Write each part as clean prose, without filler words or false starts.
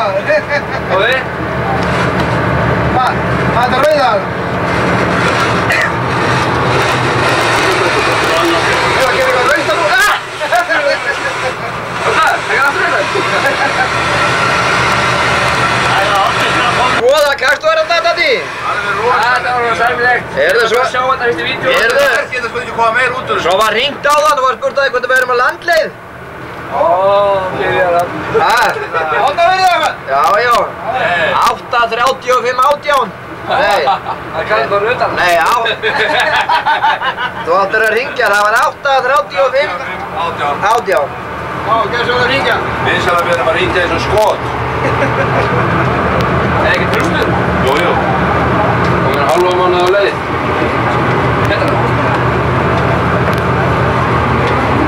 Og þið? Hvað? Hvað er þetta rauða? Ég var að gera eitthvað rauða nú. Og það? Það er aftur rauða? Hvaða kastu er þetta því? Það var særmilegt. Er það svo? Sjá þetta fyrst í vídeo. Er það? Það geta sko ekki koma meir út úr þessu. Svo var hringt á þann og var spurt að hvort við erum á landleið. Byrjar það. Hóta verið það? Já, já. 8:35:18. Nei. Það kallar það rauðan. Nei, Þú áttir að ringja, það var 8:35:18. Já, hvað svo að ringja? Við sjálf að við erum að ringja eins og skot. Er ekki trústur? Jú, jú. Komin hálfa mánuð á leið. Hérna það.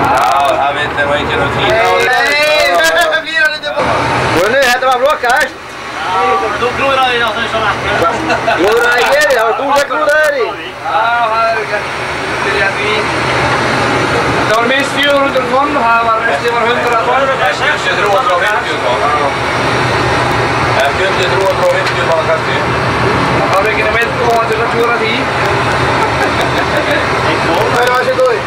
Já, það veit nú enginn um tíma á því. Nei, flýra lítið búinn. Gunni, þetta var flokkast. Þú klúðraði á þessu rætt. Klúðraði ég, það var þú sem klúðraði því. Já, það er ekki að byrja því. Það var minnst 400 tonn, restið var 100 tonn. Ekki 350 tonn. Ekki 350 tonn kasti. Það var ekki nefn einn góðan til að klúðra því. Hvað er það sem góði?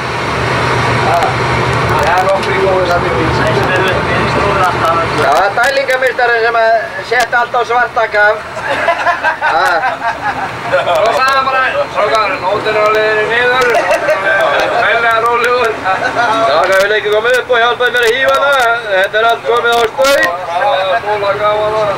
Það er nokkri góði samt í því. Já, það er dælingamirtarinn sem að setja allt á svartakaf. Svo sagði hann bara, strákar, nótin er á leiðinni niður, hæglega rólegur. Strákar, vil ekki koma upp og hjálpa mér að hífa það. Þetta er allt komið á staur. Það var bóla gaman það.